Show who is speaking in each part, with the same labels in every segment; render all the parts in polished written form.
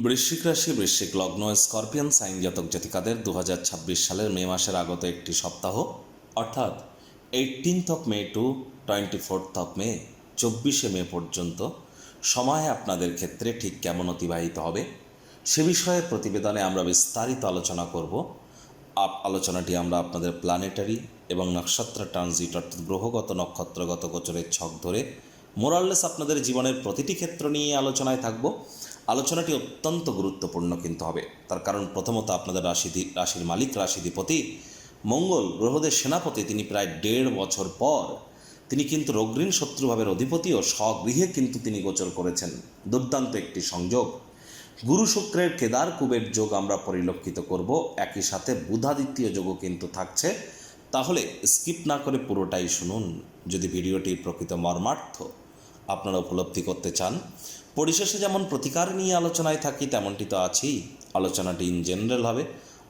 Speaker 1: বৃশ্চিক রাশি, বৃশ্চিক লগ্ন, স্করপিয়ান সাইন জাতক জাতিকাদের 2026 সালের মে মাসের আগত একটি সপ্তাহ অর্থাৎ 18th মে টু 24th মে 24শে মে পর্যন্ত সময় আপনাদের ক্ষেত্রে ঠিক কেমন অতিবাহিত হবে সে বিষয়ে প্রতিবেদনে আমরা বিস্তারিত আলোচনা করব। আলোচনাটি আমরা আপনাদের প্ল্যানেটারি এবং নক্ষত্র ট্রানজিট অর্থাৎ গ্রহগত নক্ষত্রগত গোচরের ছক ধরে মোরাললেস আপনাদের জীবনের প্রতিটি ক্ষেত্র নিয়ে আলোচনায় থাকব। আলোচনাটি অত্যন্ত গুরুত্বপূর্ণ কিন্তু হবে, তার কারণ প্রথমত আপনাদের রাশির মালিক, রাশিধিপতি মঙ্গল, গ্রহদের সেনাপতি, তিনি প্রায় 1.5 বছর পর তিনি কিন্তু রোগঋণ শত্রুভাবের অধিপতি ও স্বগৃহে কিন্তু তিনি গোচর করেছেন। দুর্দান্ত একটি সংযোগ। গুরু শুক্রের কেদার কুবের যোগ আমরা পরিলক্ষিত করব, একই সাথে বুধাদিত্য যোগও কিন্তু থাকছে। তাহলে স্কিপ না করে পুরোটাই শুনুন যদি ভিডিওটির প্রকৃত মর্মার্থ আপনারা উপলব্ধি করতে চান। পরিশেষে যেমন প্রতিকার নিয়ে আলোচনায় থাকি তেমনটি তো আছেই। আলোচনাটি ইন জেনারেল হবে,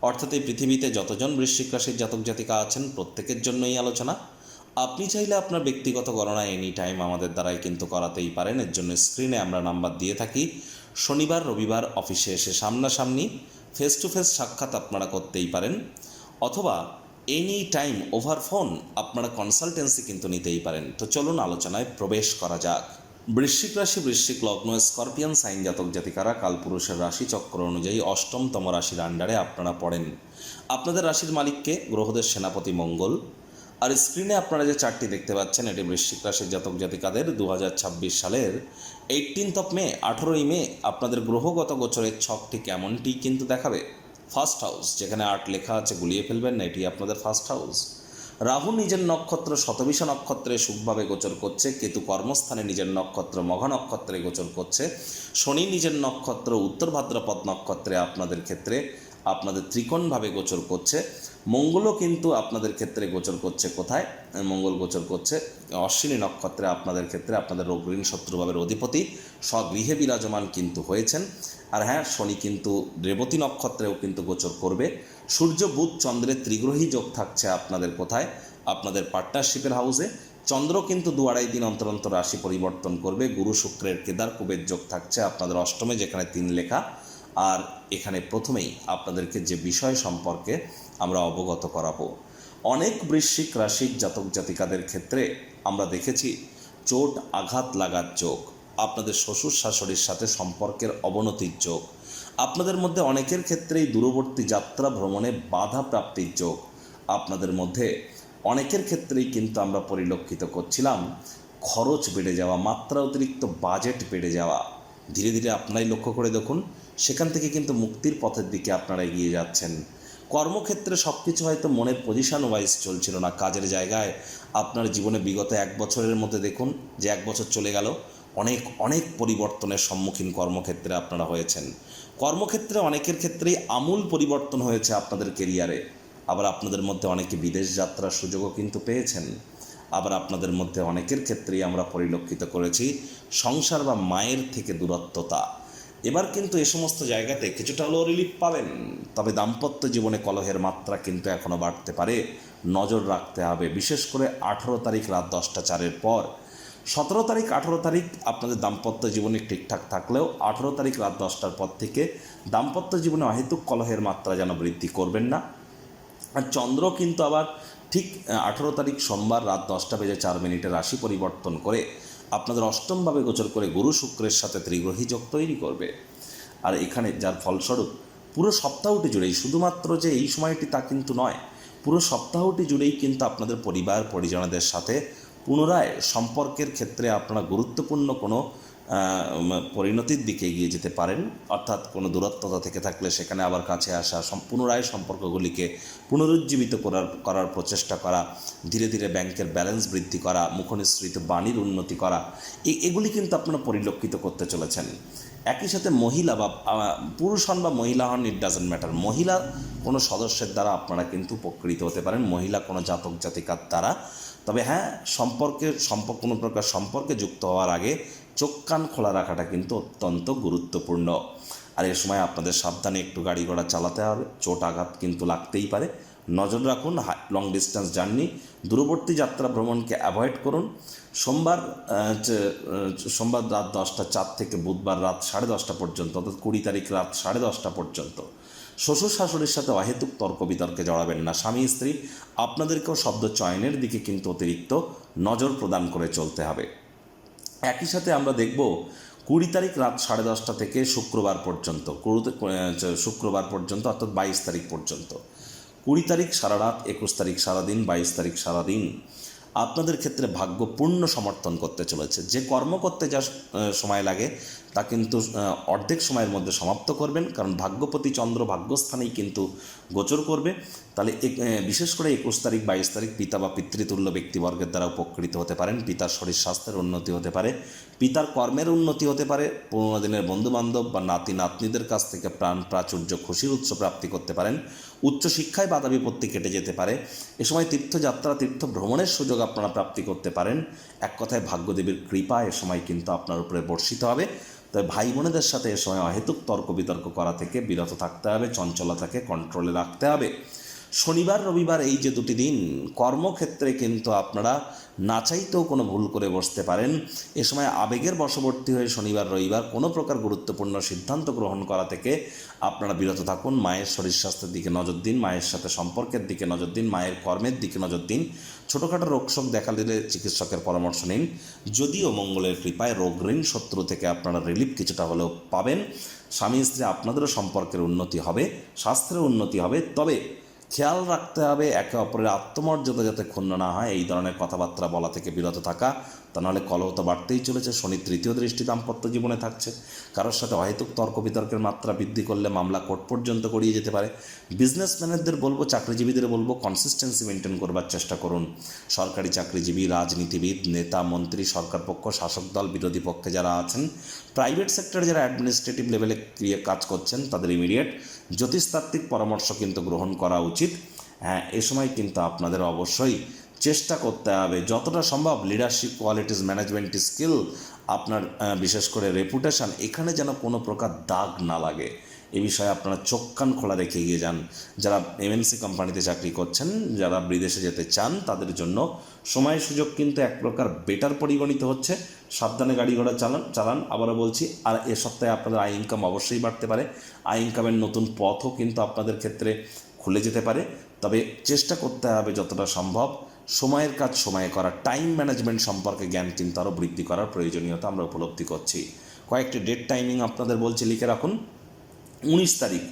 Speaker 1: অর্থাৎ এই পৃথিবীতে যতজন বৃশ্চিক রাশির জাতক জাতিকা আছেন প্রত্যেকের জন্য এই আলোচনা। আপনি চাইলে আপনার ব্যক্তিগত গণনা এনি টাইম আমাদের দ্বারাই কিন্তু করাতেই পারেন। এর জন্য স্ক্রিনে আমরা নাম্বার দিয়ে থাকি। শনিবার রবিবার অফিসে এসে সামনাসামনি ফেস টু ফেস সাক্ষাৎ আপনারা করতেই পারেন, অথবা এনি টাইম ওভার ফোন আপনারা কনসালটেন্সি কিন্তু নিতেই পারেন। তো চলুন আলোচনায় প্রবেশ করা যাক। বৃশ্চিক রাশি, বৃশ্চিক লগ্ন, স্করপিয়ান সাইন জাতক জাতিকারা কালপুরুষের রাশি চক্র অনুযায়ী অষ্টমতম রাশির আন্ডারে আপনারা পড়েন। আপনাদের রাশির মালিককে গ্রহদের সেনাপতি মঙ্গল। আর স্ক্রিনে আপনারা যে চার্টটি দেখতে পাচ্ছেন এটি বৃশ্চিক রাশির জাতক জাতিকাদের 2026 সালের 18th মে, 18ই মে আপনাদের গ্রহগত গোচরের ছকটি কেমনটি কিন্তু দেখাবে। ফার্স্ট হাউস, যেখানে 8 লেখা আছে গুলিয়ে ফেলবেন না, এটি আপনাদের ফার্স্ট হাউস। রাহু নিজের নক্ষত্র শতবিষা নক্ষত্রে সুখভাবে গোচর করছে, কেতু কর্মস্থানে নিজের নক্ষত্র মঘা নক্ষত্রে গোচর করছে, শনি নিজের নক্ষত্র উত্তর ভাদ্রপদ নক্ষত্রে আপনাদের ক্ষেত্রে আপনাদের ত্রিকোণভাবে গোচর করছে। মঙ্গলও কিন্তু আপনাদের ক্ষেত্রে গোচর করছে। কোথায় মঙ্গল গোচর করছে? অশ্বিনী নক্ষত্রে আপনাদের ক্ষেত্রে আপনাদের রোগঋণ শত্রুভাবের অধিপতি স্বগৃহে বিরাজমান কিন্তু হয়েছেন। আর হ্যাঁ, শনি কিন্তু রেবতী নক্ষত্রেও কিন্তু গোচর করবে। সূর্য বুধ চন্দ্রের ত্রিগ্রহী যোগ থাকছে আপনাদের কোথায়? আপনাদের পার্টনারশিপের হাউসে। চন্দ্র কিন্তু 2-2.5 দিন অন্তর অন্তর রাশি পরিবর্তন করবে। গুরু শুক্রের কেদার কুবের যোগ থাকছে আপনাদের অষ্টমে, যেখানে 3 লেখা। আর এখানে প্রথমেই আপনাদেরকে যে বিষয় সম্পর্কে আমরা অবগত করাবো, অনেক বৃশ্চিক রাশির জাতক জাতিকাদের ক্ষেত্রে আমরা দেখেছি চোট আঘাত লাগার যোগ, আপনাদের শ্বশুর শাশুড়ির সাথে সম্পর্কের অবনতির যোগ, আপনাদের মধ্যে অনেকের ক্ষেত্রেই দূরবর্তী যাত্রা ভ্রমণে বাধা প্রাপ্তির যোগ, আপনাদের মধ্যে অনেকের ক্ষেত্রেই কিন্তু আমরা পরিলক্ষিত করছিলাম খরচ বেড়ে যাওয়া, মাত্রা অতিরিক্ত বাজেট বেড়ে যাওয়া। ধীরে ধীরে আপনারাই লক্ষ্য করে দেখুন, সেখান থেকে কিন্তু মুক্তির পথের দিকে আপনারা এগিয়ে যাচ্ছেন। কর্মক্ষেত্রে সব কিছু হয়তো মনের পজিশন ওয়াইজ চলছিল না। কাজের জায়গায় আপনার জীবনে বিগত 1 বছরের মধ্যে দেখুন যে 1 বছর চলে গেল, অনেক অনেক পরিবর্তনের সম্মুখীন কর্মক্ষেত্রে আপনারা হয়েছেন। কর্মক্ষেত্রে অনেকের ক্ষেত্রেই আমূল পরিবর্তন হয়েছে আপনাদের কেরিয়ারে। আবার আপনাদের মধ্যে অনেকে বিদেশ যাত্রার সুযোগও কিন্তু পেয়েছেন। আবার আপনাদের মধ্যে অনেকের ক্ষেত্রেই আমরা পরিলক্ষিত করেছি সংসার বা মায়ের থেকে দূরত্বতা। এবার কিন্তু এ সমস্ত জায়গাতে কিছুটা হলেও রিলিফ পাবেন, তবে দাম্পত্য জীবনে কলহের মাত্রা কিন্তু এখনও বাড়তে পারে। নজর রাখতে হবে, বিশেষ করে 18 তারিখ রাত 10টা 4-এর পর। 17 তারিখ 18 তারিখ আপনাদের দাম্পত্য জীবনে ঠিকঠাক থাকলেও 18 তারিখ রাত 10টার পর থেকে দাম্পত্য জীবনে অহেতুক কলহের মাত্রা যেন বৃদ্ধি করবেন না। আর চন্দ্র কিন্তু আবার ঠিক 18 তারিখ সোমবার রাত 10:04 রাশি পরিবর্তন করে আপনাদের অষ্টমভাবে গোচর করে গুরু শুক্রের সাথে ত্রিগ্রহী যোগ তৈরি করবে। আর এখানে যার ফলস্বরূপ পুরো সপ্তাহটি জুড়েই, শুধুমাত্র যে এই সময়টি তা কিন্তু নয়, পুরো সপ্তাহটি জুড়েই কিন্তু আপনাদের পরিবার পরিজনদের সাথে পুনরায় সম্পর্কের ক্ষেত্রে আপনারা গুরুত্বপূর্ণ কোনো পরিণতির দিকে এগিয়ে যেতে পারেন। অর্থাৎ কোনো দূরত্বতা থেকে থাকলে সেখানে আবার কাছে আসা, পুনরায় সম্পর্কগুলিকে পুনরুজ্জীবিত করার প্রচেষ্টা করা, ধীরে ধীরে ব্যাংকের ব্যালেন্স বৃদ্ধি করা, মুখনিসৃত বাণীর উন্নতি করা, এগুলি কিন্তু আপনারা পরিলক্ষিত করতে চলেছেন। একই সাথে মহিলা বা পুরুষ হন বা মহিলা হন, ইট ডাজেন্ট ম্যাটার, মহিলা কোনো সদস্যের দ্বারা আপনারা কিন্তু উপকৃত হতে পারেন, মহিলা কোনো জাতক জাতিকার দ্বারা। তবে হ্যাঁ, কোনো প্রকার সম্পর্কে যুক্ত হওয়ার আগে চোখ কান খোলা রাখাটা কিন্তু অত্যন্ত গুরুত্বপূর্ণ। আর এ সময় আপনাদের সাবধানে একটু গাড়ি ঘোড়া চালাতে হবে, চোট আঘাত কিন্তু লাগতেই পারে। নজর রাখুন। লং ডিস্টেন্স জার্নি, দূরবর্তী যাত্রা ভ্রমণকে অ্যাভয়েড করুন। সোমবার রাত 10টা 4 থেকে বুধবার রাত 10:30 পর্যন্ত, অর্থাৎ 20 তারিখ রাত 10:30 পর্যন্ত শ্বশুর শাশুড়ির সাথে অহেতুক তর্ক বিতর্কে জড়াবেন না। স্বামী স্ত্রী আপনাদেরকেও শব্দ চয়নের দিকে কিন্তু অতিরিক্ত নজর প্রদান করে চলতে হবে। একই সাথে আমরা দেখব 20 তারিখ রাত 10:30 থেকে শুক্রবার পর্যন্ত, অর্থাৎ 22 তারিখ পর্যন্ত, 20 তারিখ সারা রাত, 21 তারিখ সারাদিন, 22 তারিখ সারাদিন আপনাদের ক্ষেত্রে ভাগ্য পূর্ণ সমর্থন করতে চলেছে। যে কর্ম করতে যা সময় লাগে তা কিন্তু অর্ধেক সময়ের মধ্যে সমাপ্ত করবেন, কারণ ভাগ্যপতি চন্দ্র ভাগ্যস্থানেই কিন্তু গোচর করবে। তাহলে বিশেষ করে 21 তারিখ 22 তারিখ পিতা বা পিতৃতুল্য ব্যক্তিবর্গের দ্বারা উপকৃত হতে পারেন। পিতার শরীর স্বাস্থ্যের উন্নতি হতে পারে, পিতার কর্মের উন্নতি হতে পারে, পুরোনো দিনের বন্ধুবান্ধব বা নাতি নাতনিদের কাছ থেকে প্রাণ প্রাচুর্য খুশির উৎস প্রাপ্তি করতে পারেন। উচ্চশিক্ষায় বাধা বিপত্তি কেটে যেতে পারে। এ সময় তীর্থযাত্রা, তীর্থ ভ্রমণের সুযোগ আপনারা প্রাপ্তি করতে পারেন। এক কথায় ভাগ্যদেবীর কৃপা এ সময় কিন্তু আপনার উপরে বর্ষিত হবে। তবে ভাই বোনেদের সাথে এ সময় অহেতুক তর্ক বিতর্ক করা থেকে বিরত থাকতে হবে, চঞ্চলতাকে কন্ট্রোলে রাখতে হবে। শনিবার রবিবার এই যে দুটি দিন কর্মক্ষেত্রে কিন্তু আপনারা না চাইতেও কোনো ভুল করে বসতে পারেন। এ সময় আবেগের বশবর্তী হয়ে শনিবার রবিবার কোনো প্রকার গুরুত্বপূর্ণ সিদ্ধান্ত গ্রহণ করা থেকে আপনারা বিরত থাকুন। মায়ের শরীর স্বাস্থ্যের দিকে নজর দিন, মায়ের সাথে সম্পর্কের দিকে নজর দিন, মায়ের কর্মের দিকে নজর দিন। ছোটোখাটো রোগশোক দেখা দিলে চিকিৎসকের পরামর্শ নিন। যদিও মঙ্গলের কৃপায় রোগ ঋণ শত্রু থেকে আপনারা রিলিফ কিছুটা হলেও পাবেন। স্বামী স্ত্রী আপনাদেরও সম্পর্কের উন্নতি হবে, স্বাস্থ্যের উন্নতি হবে। তবে খেয়াল রাখতে হবে একে অপরের আত্মমর্যাদা যাতে ক্ষুণ্ণ না হয়, এই ধরনের কথাবার্তা বলা থেকে বিরত থাকা। তা নাহলে কলহ তো বাড়তেই চলেছে। শনি তৃতীয় দৃষ্টি দাম্পত্য জীবনে থাকছে। কারোর সাথে অহেতুক তর্ক বিতর্কের মাত্রা বৃদ্ধি করলে মামলা কোর্ট পর্যন্ত গড়িয়ে যেতে পারে। বিজনেসম্যানদের বলবো, চাকরিজীবীদের বলবো, কনসিস্টেন্সি মেনটেন করবার চেষ্টা করুন। সরকারি চাকরিজীবী, রাজনীতিবিদ, নেতা মন্ত্রী, সরকার পক্ষ, শাসক দল, বিরোধী পক্ষে যারা আছেন, প্রাইভেট সেক্টরে যারা অ্যাডমিনিস্ট্রেটিভ লেভেলে কাজ করছেন, তাদের ইমিডিয়েট জ্যোতিষতাত্ত্বিক পরামর্শ কিন্তু গ্রহণ করা উচিত। হ্যাঁ, এ সময় কিন্তু আপনাদের অবশ্যই চেষ্টা করতে হবে যতটা সম্ভব লিডারশিপ কোয়ালিটিস, ম্যানেজমেন্ট স্কিল, আপনার বিশেষ করে রেপুটেশন, এখানে যেন কোনো প্রকার দাগ না লাগে এ বিষয়ে আপনারা চোখ কান খোলা রেখে এগিয়ে যান। যারা এমএনসি কোম্পানিতে চাকরি করছেন, যারা বিদেশে যেতে চান, তাদের জন্য সময় সুযোগ কিন্তু এক প্রকার বেটার পরিগণিত হচ্ছে। সাবধানে গাড়ি ঘোড়া চালান আবারও বলছি। আর এ সপ্তাহে আপনাদের আয় ইনকাম অবশ্যই বাড়তে পারে। আয় ইনকামের নতুন পথও কিন্তু আপনাদের ক্ষেত্রে খুলে যেতে পারে। তবে চেষ্টা করতে হবে যতটা সম্ভব সময়ের কাজ সময়ে করা। টাইম ম্যানেজমেন্ট সম্পর্কে জ্ঞান কিন্তু আরও বৃদ্ধি করার প্রয়োজনীয়তা আমরা উপলব্ধি করছি। কয়েকটি ডেট টাইমিং আপনাদের বলছি, লিখে রাখুন। 19 তারিখ,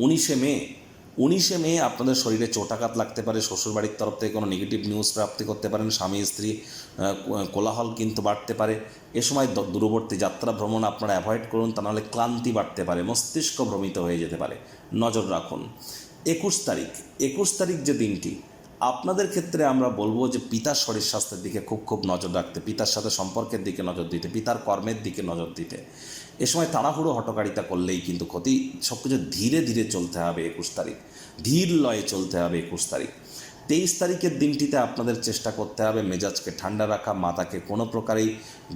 Speaker 1: 19শে মে আপনাদের শরীরে চোটাঘাত লাগতে পারে। শ্বশুরবাড়ির তরফ থেকে কোনো নেগেটিভ নিউজ প্রাপ্তি করতে পারেন। স্বামী স্ত্রী কোলাহল কিন্তু বাড়তে পারে। এ সময় দূরবর্তী যাত্রা ভ্রমণ আপনারা অ্যাভয়েড করুন, তা নাহলে ক্লান্তি বাড়তে পারে, মস্তিষ্ক ভ্রমিত হয়ে যেতে পারে, নজর রাখুন। 21 তারিখ যে দিনটি আপনাদের ক্ষেত্রে আমরা বলবো যে পিতার শরীর স্বাস্থ্যের দিকে খুব নজর রাখতে, পিতার সাথে সম্পর্কের দিকে নজর দিতে, পিতার কর্মের দিকে নজর দিতে। এ সময় তাড়াহুড়ো হটকারিতা করলেই কিন্তু ক্ষতি। সব কিছু ধীরে ধীরে চলতে হবে। 21 তারিখ ধীর লয়ে চলতে হবে। 21 তারিখ 23 তারিখের দিনটিতে আপনাদের চেষ্টা করতে হবে মেজাজকে ঠান্ডা রাখা, মাথাকে কোনো প্রকারেই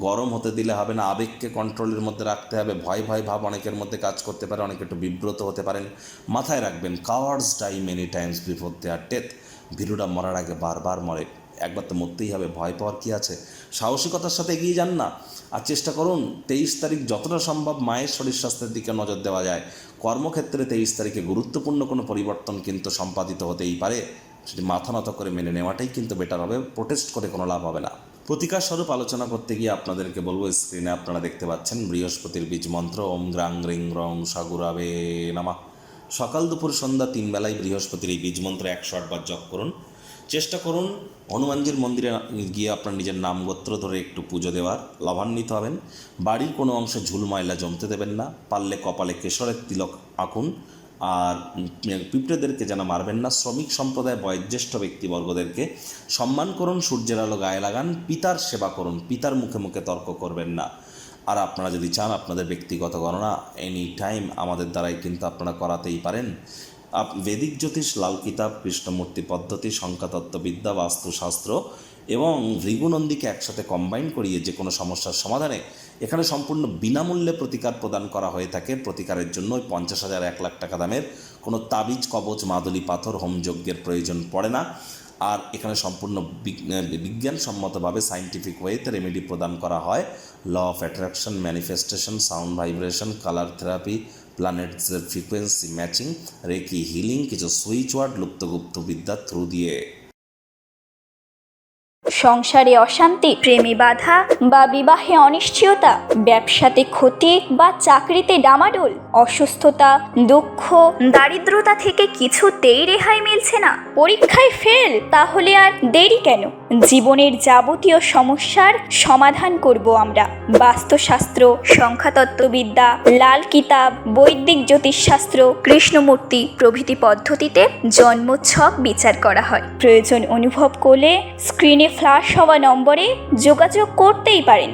Speaker 1: গরম হতে দিলে হবে না, আবেগকে কন্ট্রোলের মধ্যে রাখতে হবে। ভয় ভাব অনেকের মধ্যে কাজ করতে পারে, অনেকে একটু বিব্রত হতে পারেন। মাথায় রাখবেন, cowards die many times before their death. ভীরুরা মরার আগে বারবার মরে, একবার তো মরতেই হবে, ভয় পাওয়ার কী আছে। সাহসিকতার সাথে এগিয়ে যান না। আর চেষ্টা করুন 23 তারিখ যতটা সম্ভব মায়ের শরীর স্বাস্থ্যের দিকে নজর দেওয়া যায়। কর্মক্ষেত্রে 23 তারিখে গুরুত্বপূর্ণ কোনো পরিবর্তন কিন্তু সম্পাদিত হতেই পারে, সেটি মাথা নত করে মেনে নেওয়াটাই কিন্তু বেটার হবে। প্রোটেস্ট করে কোনো লাভ হবে না। প্রতিকার স্বরূপ আলোচনা করতে গিয়ে আপনাদেরকে বলবো, স্ক্রিনে আপনারা দেখতে পাচ্ছেন বৃহস্পতির বীজ মন্ত্র ওম গ্রাং রিং রং সাগুরাবে নামা। সকাল দুপুর সন্ধ্যা 3 বেলায় বৃহস্পতির এই বীজ মন্ত্র 108 বার জপ করুন। চেষ্টা করুন হনুমানজির মন্দিরে গিয়ে আপনার নিজের নাম গোত্র ধরে একটু পুজো দেওয়ার, লাভান্বিত হবেন। বাড়ির কোনো অংশে ঝুল ময়লা জমতে দেবেন না। পারলে কপালে কেশরের তিলক আঁকুন। আর পিঁপড়েদেরকে যেন মারবেন না। শ্রমিক সম্প্রদায় বয়োজ্যেষ্ঠ ব্যক্তিবর্গদেরকে সম্মান করুন, সূর্যের আলো গায়ে লাগান, পিতার সেবা করুন, পিতার মুখে মুখে তর্ক করবেন না। আর আপনারা যদি চান আপনাদের ব্যক্তিগত গণনা এনি টাইম আমাদের দ্বারাই কিন্তু আপনারা করাতেই পারেন। বেদিক জ্যোতিষ, লাল কিতাব, কৃষ্ণমূর্তি পদ্ধতি, সংখ্যাতত্ত্ববিদ্যা, বাস্তুশাস্ত্র এবং ভৃগুনন্দীকে একসাথে কম্বাইন করিয়ে যে কোনো সমস্যার সমাধানে এখানে সম্পূর্ণ বিনামূল্যে প্রতিকার প্রদান করা হয়ে থাকে। প্রতিকারের জন্য 50,000 1 লাখ টাকা দামের কোনো তাবিজ, কবচ, মাদুলি পাথর, হোমযজ্ঞের প্রয়োজন পড়ে না। আর এখানে সম্পূর্ণ বিজ্ঞানসম্মতভাবে সায়েন্টিফিক ওয়েতে রেমেডি প্রদান করা হয়। Law of attraction, manifestation, sound vibration, colour therapy, প্ল্যানেটসের ফ্রিকোয়েন্সি ম্যাচিং, রেকি হিলিং, কিছু সুইচ ওয়ার্ড, লুপ্তগুপ্ত বিদ্যার থ্রু দিয়ে।
Speaker 2: সংসারে অশান্তি, প্রেমে বাধা বা বিবাহে অনিশ্চয়তা, ব্যবসাতে ক্ষতি বা চাকরিতে ডামাডোল, অসুস্থতা, দুঃখ, দারিদ্রতা থেকে কিছুতেই রেহাই মিলছে না, পরীক্ষায় ফেল, তাহলে আর দেরি কেন? জীবনের যাবতীয় সমস্যার সমাধান করব আমরা। বাস্তুশাস্ত্র, সংখ্যাতত্ত্ববিদ্যা, লাল কিতাব, বৈদিক জ্যোতিষশাস্ত্র, কৃষ্ণমূর্তি প্রভৃতি পদ্ধতিতে জন্মছক বিচার করা হয়। প্রয়োজন অনুভব করলে স্ক্রিনে ফ্ল্যাশ হওয়া নম্বরে যোগাযোগ করতেই পারেন।